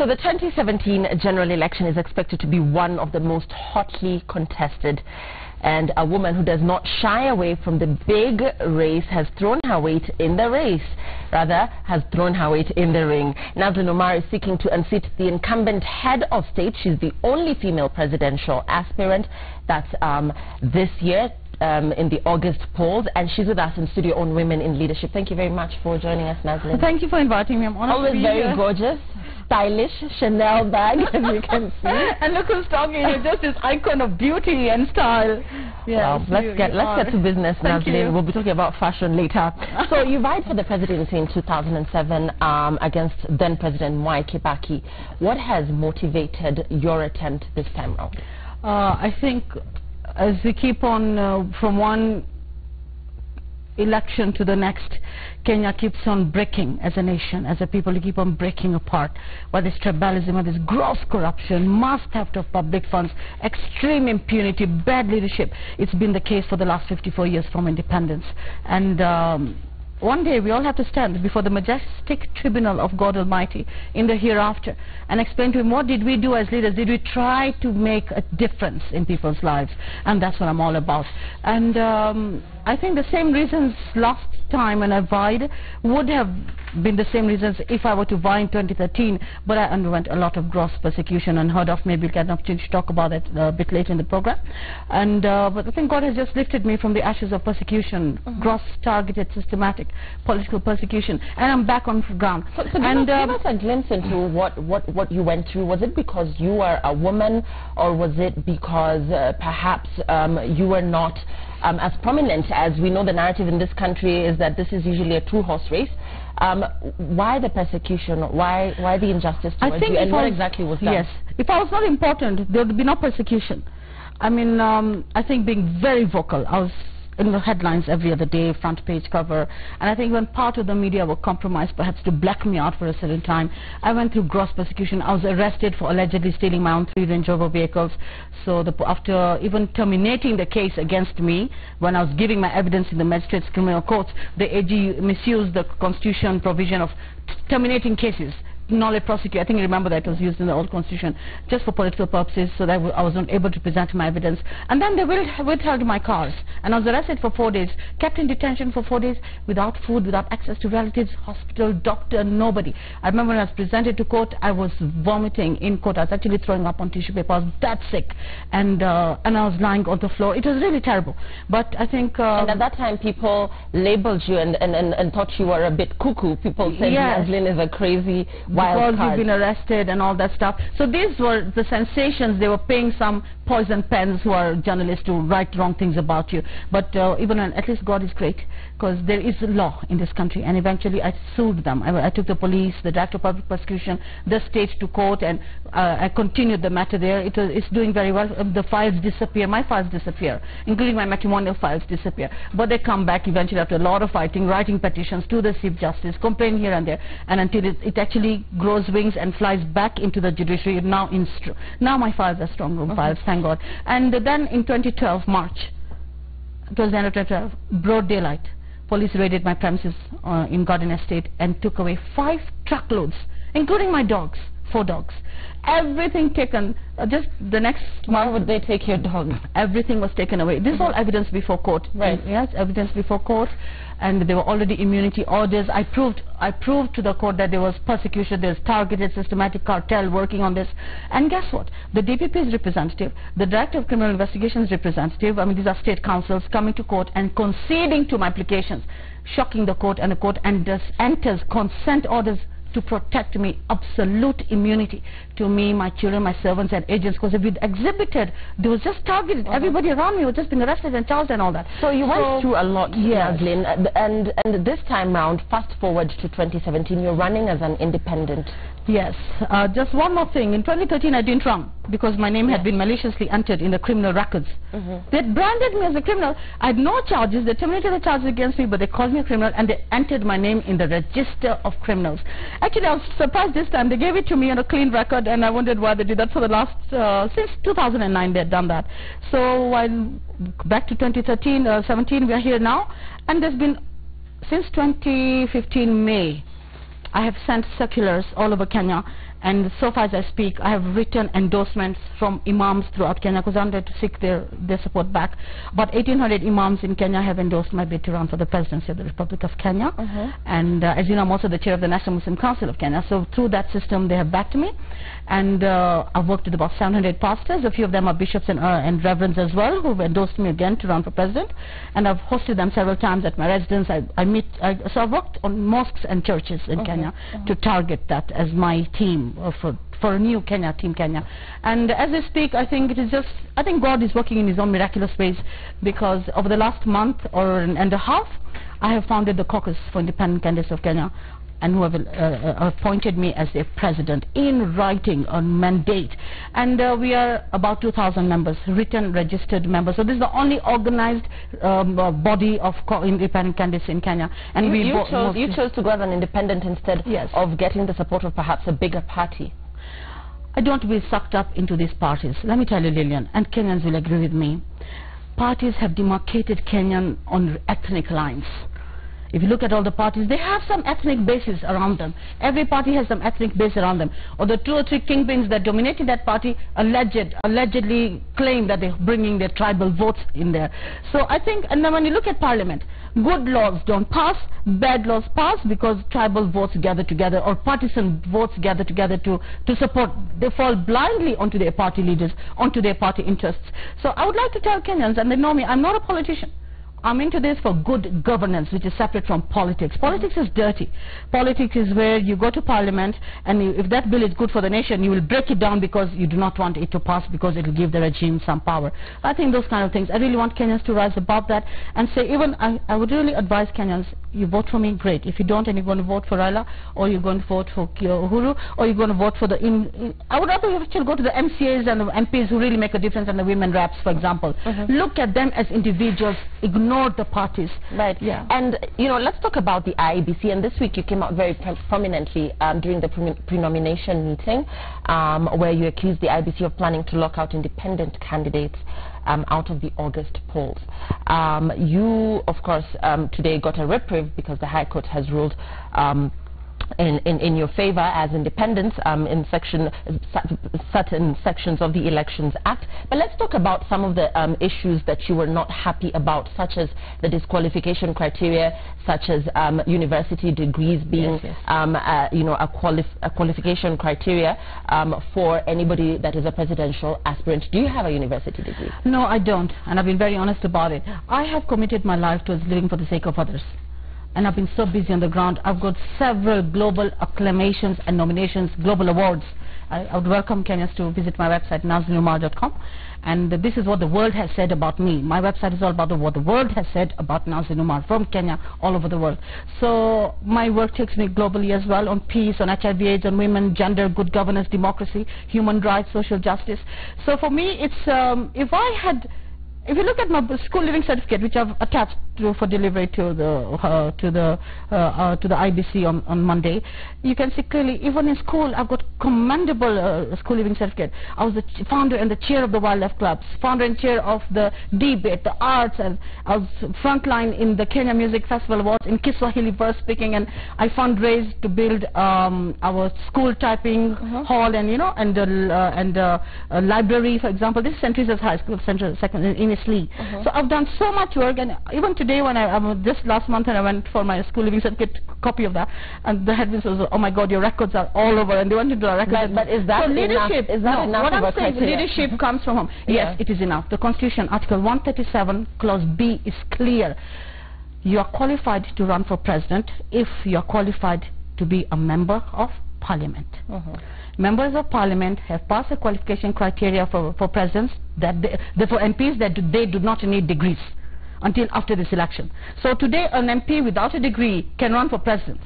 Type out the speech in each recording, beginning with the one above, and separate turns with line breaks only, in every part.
So the 2017 general election is expected to be one of the most hotly contested, and a woman who does not shy away from the big race has thrown her weight in the race. Rather, has thrown her weight in the ring. Nazaleen Omar is seeking to unseat the incumbent head of state. She's the only female presidential aspirant. That's this year in the August polls, and she's with us in studio on Women in Leadership. Thank you very much for joining us, Nazaleen.
Thank you for inviting me. I'm honored
always
to be
very
here.
Gorgeous, stylish, Chanel bag, as you can see.
And look who's talking. You're just this icon of beauty and style.
Yeah, well, let's get to business, Nazaleen. We'll be talking about fashion later. So you vied for the presidency in 2007 against then President Mwai Kibaki. What has motivated your attempt this time around?
I think as we keep on from one election to the next, Kenya keeps on breaking as a nation, as a people. We keep on breaking apart. Whether it's tribalism, whether it's gross corruption, mass theft of public funds, extreme impunity, bad leadership. It's been the case for the last 54 years from independence. And one day we all have to stand before the majestic tribunal of God Almighty in the hereafter and explain to him, what did we do as leaders? Did we try to make a difference in people's lives? And that's what I'm all about. And I think the same reasons last time when I vied would have been the same reasons if I were to vie in 2013, but I underwent a lot of gross persecution and heard of. Maybe we'll get an opportunity to talk about it a bit later in the program. And but I think God has just lifted me from the ashes of persecution, gross, targeted, systematic political persecution, and I'm back on ground.
So give us a glimpse into what you went through. Was it because you are a woman, or was it because perhaps you were not as prominent? As we know, the narrative in this country is that this is usually a two-horse race. Why the persecution? Why the injustice towards you? And what exactly was done?
Yes, if I was not important, there would be no persecution. I mean, I think being very vocal, I was in the headlines every other day, front page cover, and I think when part of the media were compromised perhaps to black me out for a certain time, I went through gross persecution. I was arrested for allegedly stealing my own 3 Range Rover vehicles. So after even terminating the case against me, when I was giving my evidence in the magistrate's criminal courts, the AG misused the constitution provision of terminating cases. Nolle prosequi, I think you remember that was used in the old constitution just for political purposes, so that I was not able to present my evidence. And then they withheld my cars, and I was arrested for 4 days, kept in detention for 4 days without food, without access to relatives, hospital, doctor, nobody. I remember when I was presented to court, I was vomiting in court. I was actually throwing up on tissue paper. I was that sick, and I was lying on the floor. It was really terrible. But I think
and at that time people labeled you and thought you were a bit cuckoo. People said,
yes,
Nazaleen is a crazy
because you've been arrested and all that stuff. So these were the sensations. They were paying some poison pens who are journalists to write wrong things about you. But even at least God is great, because there is a law in this country, and eventually I sued them. I took the police, the Director of Public Prosecution, the state to court, and I continued the matter there. It's doing very well. The files disappear. My files disappear, including my matrimonial files disappear. But they come back eventually after a lot of fighting, writing petitions to the Chief Justice, complain here and there, and until it actually grows wings and flies back into the judiciary. Now my files are strong room files, thank God. And then in 2012, March, it was the end of 2012, broad daylight, police raided my premises in Garden Estate and took away 5 truckloads, including my dogs, 4 dogs. Everything taken. Just the next
Why would they take your dog?
Everything was taken away. This is all evidence before court.
Right.
Yes, evidence before court. And there were already immunity orders. I proved to the court that there was persecution, there was targeted, systematic cartel working on this. And guess what? The DPP's representative, the Director of Criminal Investigations representative, I mean, these are state councils coming to court and conceding to my applications, shocking the court, and the court enters consent orders to protect me, absolute immunity to me, my children, my servants and agents, because if it exhibited, they was just targeted. Everybody around me was just being arrested and charged and all that.
So you went through a lot,
yes.
Nazaleen, and this time round, fast forward to 2017, you're running as an independent.
Yes. Just one more thing. In 2013, I didn't run because my name had been maliciously entered in the criminal records. They branded me as a criminal. I had no charges. They terminated the charges against me, but they called me a criminal and they entered my name in the register of criminals. Actually, I was surprised this time. They gave it to me on a clean record, and I wondered why they did that for the last, since 2009 they had done that. So while back to 2013, 17, we are here now, and there's been, since 2015 May, I have sent circulars all over Kenya And so far as I speak, I have written endorsements from imams throughout Kenya because I'm there to seek their support back. About 1,800 imams in Kenya have endorsed my bid to run for the presidency of the Republic of Kenya. And as you know, I'm also the chair of the National Muslim Council of Kenya. So through that system, they have backed me. And I've worked with about 700 pastors. A few of them are bishops and reverends as well, who've endorsed me again to run for president. And I've hosted them several times at my residence. So I've worked on mosques and churches in Kenya to target that as my team for a new Kenya, Team Kenya. And as I speak, I think God is working in His own miraculous ways, because over the last month and a half, I have founded the Caucus for Independent Candidates of Kenya, and who have appointed me as their president in writing on mandate. And we are about 2,000 members, written, registered members. So this is the only organized body of independent candidates in Kenya. And
you chose to go as an independent instead of getting the support of perhaps a bigger party.
I don't want to be sucked up into these parties. Let me tell you, Lillian, and Kenyans will agree with me. Parties have demarcated Kenyan on ethnic lines. If you look at all the parties, they have some ethnic bases around them. Every party has some ethnic base around them. Or the 2 or 3 kingpins that dominated that party allegedly claim that they're bringing their tribal votes in there. So I think, and then when you look at parliament, good laws don't pass, bad laws pass because tribal votes gather together or partisan votes gather together to support. They fall blindly onto their party leaders, onto their party interests. So I would like to tell Kenyans, and they know me, I'm not a politician. I'm into this for good governance, which is separate from politics. Politics is dirty. Politics is where you go to parliament, and if that bill is good for the nation, you will break it down because you do not want it to pass, because it will give the regime some power. I think those kind of things. I really want Kenyans to rise above that and say, even I would really advise Kenyans, you vote for me, great. If you don't, and you're going to vote for Raila, or you're going to vote for Uhuru, or you're going to vote for I would rather you go to the MCAs and the MPs who really make a difference, and the women reps, for example. Look at them as individuals. Ignore the parties.
Right. Yeah. And let's talk about the IEBC. And this week you came out very prominently during the pre-nomination meeting, where you accused the IEBC of planning to lock out independent candidates out of the August polls. You, of course, today got a reprieve because the High Court has ruled in your favor as independents in certain sections of the Elections Act. But let's talk about some of the issues that you were not happy about, such as the disqualification criteria, such as university degrees being a qualification criteria for anybody that is a presidential aspirant. Do you have a university degree?
No, I don't, and I've been very honest about it. I have committed my life towards living for the sake of others. And I've been so busy on the ground. I've got several global acclamations and nominations, global awards. I would welcome Kenyans to visit my website, NazaninUmar.com. And this is what the world has said about me. My website is all about what the world has said about Nazin Umar from Kenya, all over the world. So my work takes me globally as well, on peace, on HIV/AIDS, on women, gender, good governance, democracy, human rights, social justice. So for me, it's if you look at my school living certificate, which I've attached for delivery to the IBC on Monday, you can see clearly, even in school, I've got commendable school living certificate. I was the founder and the chair of the Wildlife Clubs, founder and chair of the debate, the arts, and I was frontline in the Kenya Music Festival Awards in Kiswahili verse speaking, and I fundraised to build our school typing hall and a library, for example. This is St. Teresa's High School, in Lee. So I've done so much work, and even today when just last month, and I went for my school living certificate copy of that, and the headmistress was, oh my God, your records are all over, and they wanted to do a record.
But is that leadership? Is that enough?
What I'm saying, leadership comes from home. Yes, it is enough. The Constitution, Article 137, Clause B is clear. You are qualified to run for president if you are qualified to be a member of Parliament. Members of Parliament have passed a qualification criteria for presidents, for MPs, that they do not need degrees until after this election. So today an MP without a degree can run for president.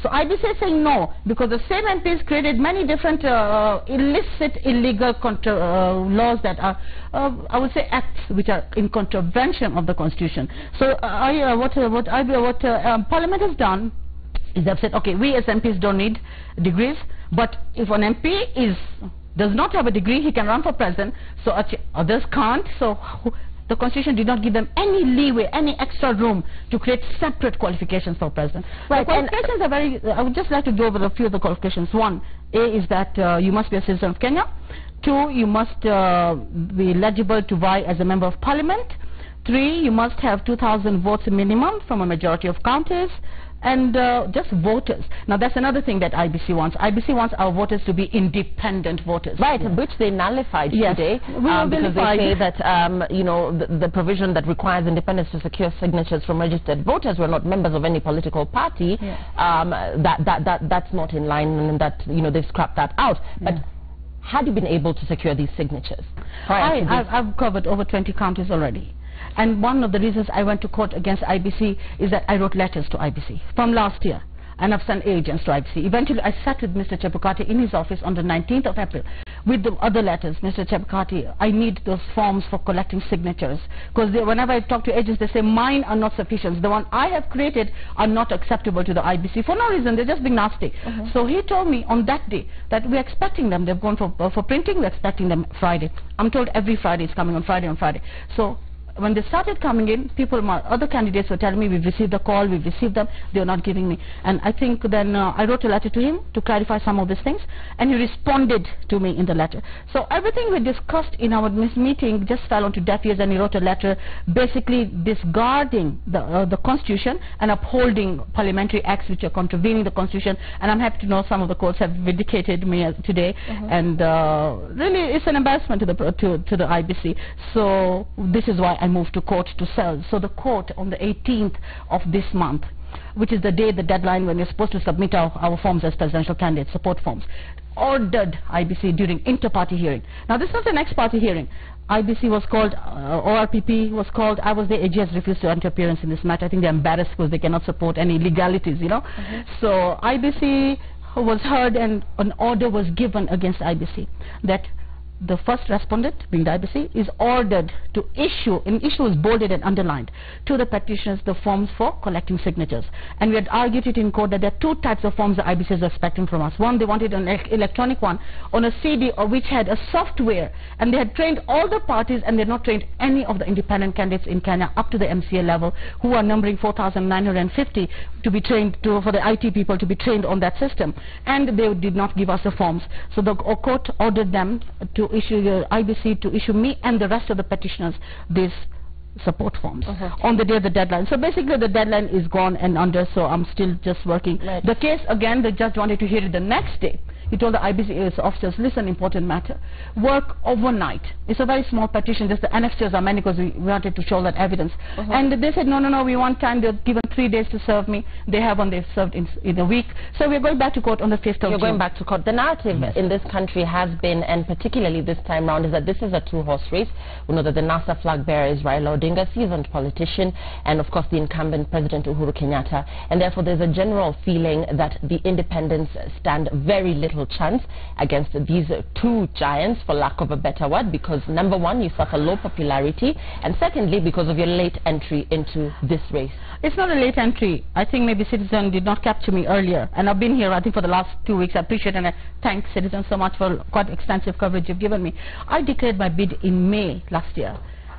So IBC is saying no, because the same MPs created many different illicit, illegal laws that are, I would say, acts which are in contravention of the Constitution. So what Parliament has done is they've said, okay, we as MPs don't need degrees, but if an MP does not have a degree, he can run for president, so others can't. So the Constitution did not give them any leeway, any extra room to create separate qualifications for president. Right. The qualifications are very, I would just like to go over a few of the qualifications. One, A is that you must be a citizen of Kenya. 2, you must be eligible to vie as a member of parliament. 3, you must have 2,000 votes minimum from a majority of counties. And just voters. Now that's another thing that IBC wants. IBC wants our voters to be independent voters.
Right, which they nullified today because they say that you know, the provision that requires independence to secure signatures from registered voters who are not members of any political party. That's not in line, and that, you know, they've scrapped that out. But had you been able to secure these signatures?
I've covered over 20 counties already. And one of the reasons I went to court against IBC is that I wrote letters to IBC from last year, and I've sent agents to IBC. Eventually, I sat with Mr. Chebukati in his office on the 19th of April with the other letters. Mr. Chebukati, I need those forms for collecting signatures, because whenever I talk to agents, they say mine are not sufficient. The one I have created are not acceptable to the IBC for no reason. They're just being nasty. So he told me on that day that we're expecting them. They've gone for printing. We're expecting them Friday. I'm told every Friday is coming on Friday. So when they started coming in, my other candidates were telling me, we've received the call, we've received them, they're not giving me. And I think then I wrote a letter to him to clarify some of these things, and he responded to me in the letter. So everything we discussed in our meeting just fell onto deaf ears, and he wrote a letter basically discarding the Constitution and upholding parliamentary acts which are contravening the Constitution. And I'm happy to know some of the courts have vindicated me today, and really it's an embarrassment to the IBC. So this is why I moved to court to sell. So the court on the 18th of this month, which is the deadline when we're supposed to submit our forms as presidential candidates, support forms, ordered IBC during inter-party hearing. Now this was an ex-party hearing. IBC was called, ORPP was called. I was the AG has refused to interference in this matter. I think they're embarrassed because they cannot support any legalities, you know. So IBC was heard, and an order was given against IBC that the first respondent, being the IBC, is ordered to issue, and issue is bolded and underlined, to the petitioners the forms for collecting signatures. And we had argued it in court that there are 2 types of forms the IBC is expecting from us. One, they wanted an electronic one on a CD, or which had a software, and they had trained all the parties, and they had not trained any of the independent candidates in Kenya up to the MCA level, who are numbering 4,950 to be trained for the IT people to be trained on that system. And they did not give us the forms. So the court ordered them to issue IBC to issue me and the rest of the petitioners these support forms on the day of the deadline. So basically the deadline is gone and under, so I'm still just working. The case, again, the judge wanted to hear it the next day. He told the IBC officers, listen, important matter, work overnight. It's a very small petition, just the annexures are many because we wanted to show that evidence. And they said, no, we want time. They're given 3 days to serve me. They haven't, they've served in a week. So we're going back to court on the 5th of June.
You're going back to court. The narrative in this country has been, and particularly this time round, is that this is a 2-horse race. We know that the NASA flag bearer is Raila Odinga, seasoned politician, and of course the incumbent President Uhuru Kenyatta. And therefore there's a general feeling that the independents stand very little chance against these 2 giants, for lack of a better word, because number one, you suffer low popularity, and secondly, because of your late entry into this race.
It's not a late entry. I think maybe Citizen did not capture me earlier, and I've been here, I think, for the last 2 weeks. I appreciate and I thank Citizen so much for quite extensive coverage you've given me. I declared my bid in May last year,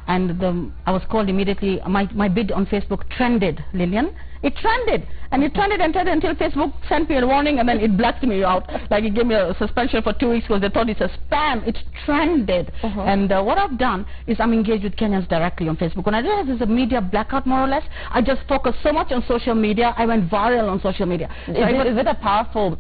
and I was called immediately. My bid on Facebook trended, Lillian. It trended, and it trended until Facebook sent me a warning, and then it blacked me out. Like, it gave me a suspension for 2 weeks because they thought it's a spam. It trended. And what I've done is I'm engaged with Kenyans directly on Facebook. When I realized there's a media blackout, more or less, I just focused so much on social media. I went viral on social media. So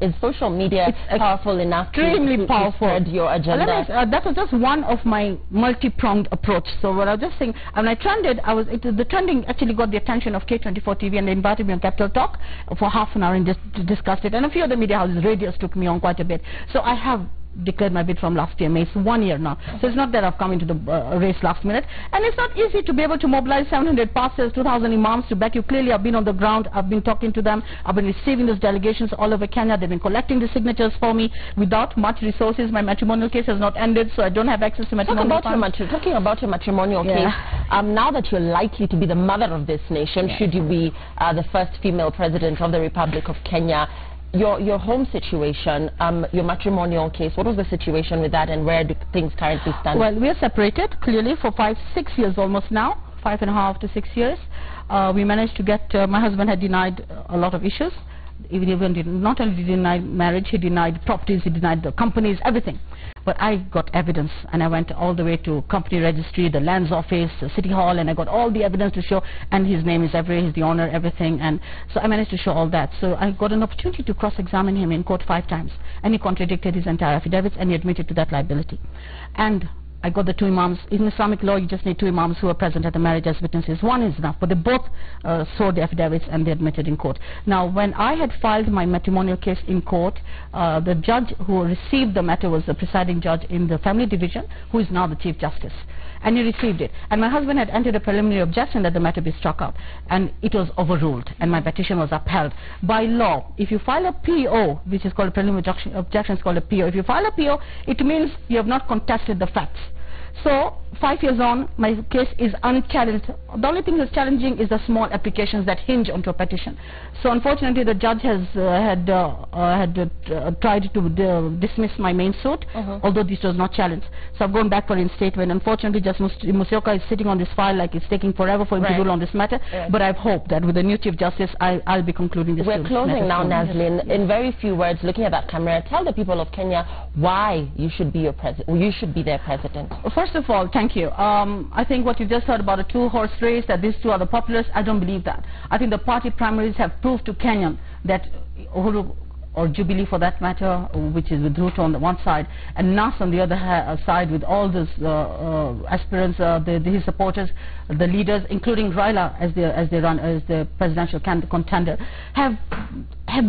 is social media powerful enough to spread your agenda? That was just one of my multi-pronged approach. So what I was just saying, when I trended, the trending actually got the attention of K24 TV, and they invited me on Capital Talk for half an hour and just discussed it. And a few other media houses, radios, took me on quite a bit. So I have declared my bid from last year, May. It's 1 year now. So it's not that I've come into the race last minute. And it's not easy to be able to mobilize 700 pastors, 2,000 imams to back you. Clearly, I've been on the ground. I've been talking to them. I've been receiving those delegations all over Kenya. They've been collecting the signatures for me without much resources. My matrimonial case has not ended, so I don't have access to matrimonial funds.
Talking about your matrimonial case, now that you're likely to be the mother of this nation, should you be the first female president of the Republic of Kenya, your home situation, your matrimonial case, what was the situation with that, and where do things currently stand?
Well, we are separated, clearly, for 6 years almost now, 5.5 to 6 years. We managed to get, my husband had denied a lot of issues. Not only did he deny marriage, he denied properties, he denied the companies, everything. But I got evidence, and I went all the way to company registry, the lands office, the city hall, and I got all the evidence to show, and his name is everywhere, he's the owner, everything, and so I managed to show all that. So I got an opportunity to cross-examine him in court 5 times, and he contradicted his entire affidavits, and he admitted to that liability. And I got the 2 imams. In Islamic law, you just need 2 imams who are present at the marriage as witnesses. 1 is enough, but they both swore the affidavits and they admitted in court. Now, when I had filed my matrimonial case in court, the judge who received the matter was the presiding judge in the family division, who is now the Chief Justice. And he received it. And my husband had entered a preliminary objection that the matter be struck out. And it was overruled, and my petition was upheld. By law, if you file a PO, which is called a preliminary objection, is called a PO. If you file a PO, it means you have not contested the facts. So 5 years on, my case is unchallenged. The only thing that's challenging is the small applications that hinge onto a petition. So unfortunately, the judge has tried to dismiss my main suit, although this was not challenged. So I've gone back for reinstatement. Unfortunately, Judge Musyoka is sitting on this file like it's taking forever for him to rule on this matter. But I've hoped that with the new Chief Justice, I'll be concluding this.
We're closing now, Naslin. In very few words, looking at that camera, tell the people of Kenya why you should be your president. You should be their president.
First of all, thank you. I think what you just heard about a 2-horse race, that these 2 are the populists, I don't believe that. I think the party primaries have proved to Kenyan that Uhuru, or Jubilee for that matter, which is with Ruto on the one side, and NAS on the other side, with all those aspirants, his supporters, the leaders, including Raila as the presidential contender, have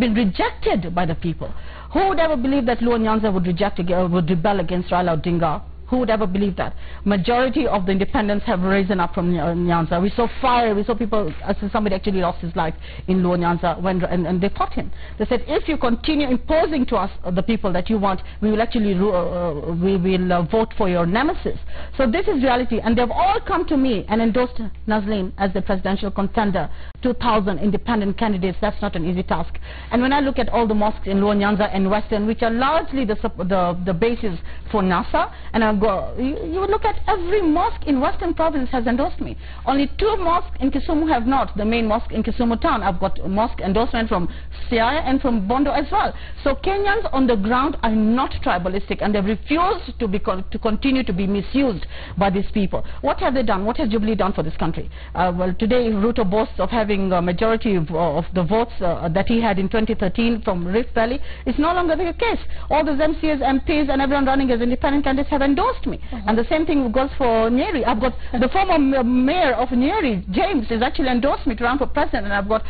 been rejected by the people. Who would ever believe that Luo Nyanza would rebel against Raila Odinga? Who would ever believe that? Majority of the independents have risen up from Nyanza. We saw fire. We saw people. Somebody actually lost his life in Luo Nyanza and they fought him. They said, if you continue imposing to us the people that you want, we will actually vote for your nemesis. So this is reality, and they've all come to me and endorsed Naslin as the presidential contender. 2,000 independent candidates. That's not an easy task. And when I look at all the mosques in Luo Nyanza and Western, which are largely the basis for NASA, and I you would look at every mosque in Western province has endorsed me. Only 2 mosques in Kisumu have not. The main mosque in Kisumu town, I've got mosque endorsement from Siaya and from Bondo as well. So Kenyans on the ground are not tribalistic, and they've refused to continue to be misused by these people. What have they done? What has Jubilee done for this country? Well, today Ruto boasts of having a majority of the votes that he had in 2013 from Rift Valley. It's no longer the case. All those MCAs, MPs, and everyone running as independent candidates have endorsed me. And the same thing goes for Nyeri. I've got the former mayor of Nyeri, James, has actually endorsed me to run for president, and I've got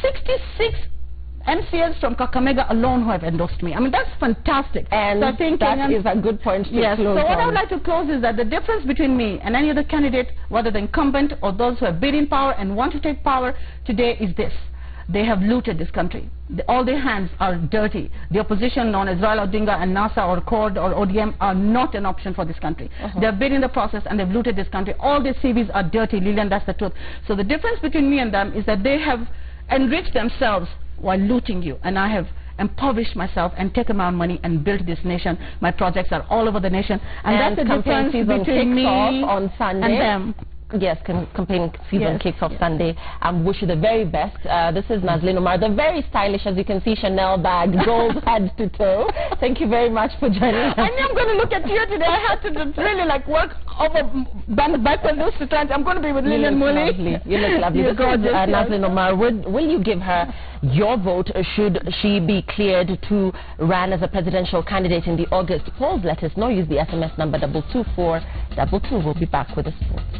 66 MCAs from Kakamega alone who have endorsed me. I mean, that's fantastic.
And so I think that is a good point to close
so what
on.
I would like to close is that the difference between me and any other candidate, whether the incumbent or those who have been in power and want to take power today, is this. They have looted this country. All their hands are dirty. The opposition known as Raila Odinga and NASA or CORD or ODM are not an option for this country. They have been in the process and they've looted this country. All their CVs are dirty, Lillian, that's the truth. So the difference between me and them is that they have enriched themselves while looting you, and I have impoverished myself and taken my own money and built this nation. My projects are all over the nation, and that's the difference between me
on Sunday.
And them.
Yes, campaign season kicks off Sunday. Wish you the very best. This is Naslin Omar, the very stylish, as you can see, Chanel bag, gold head to toe. Thank you very much for joining us.
I knew I'm going to look at you today. I had to really work over backwards to times. I'm going to be with Lillian Muli.
You look lovely. This is Naslin Omar. Will you give her your vote should she be cleared to run as a presidential candidate in the August polls? Let us know. Use the SMS number 22422. We'll be back with the sports.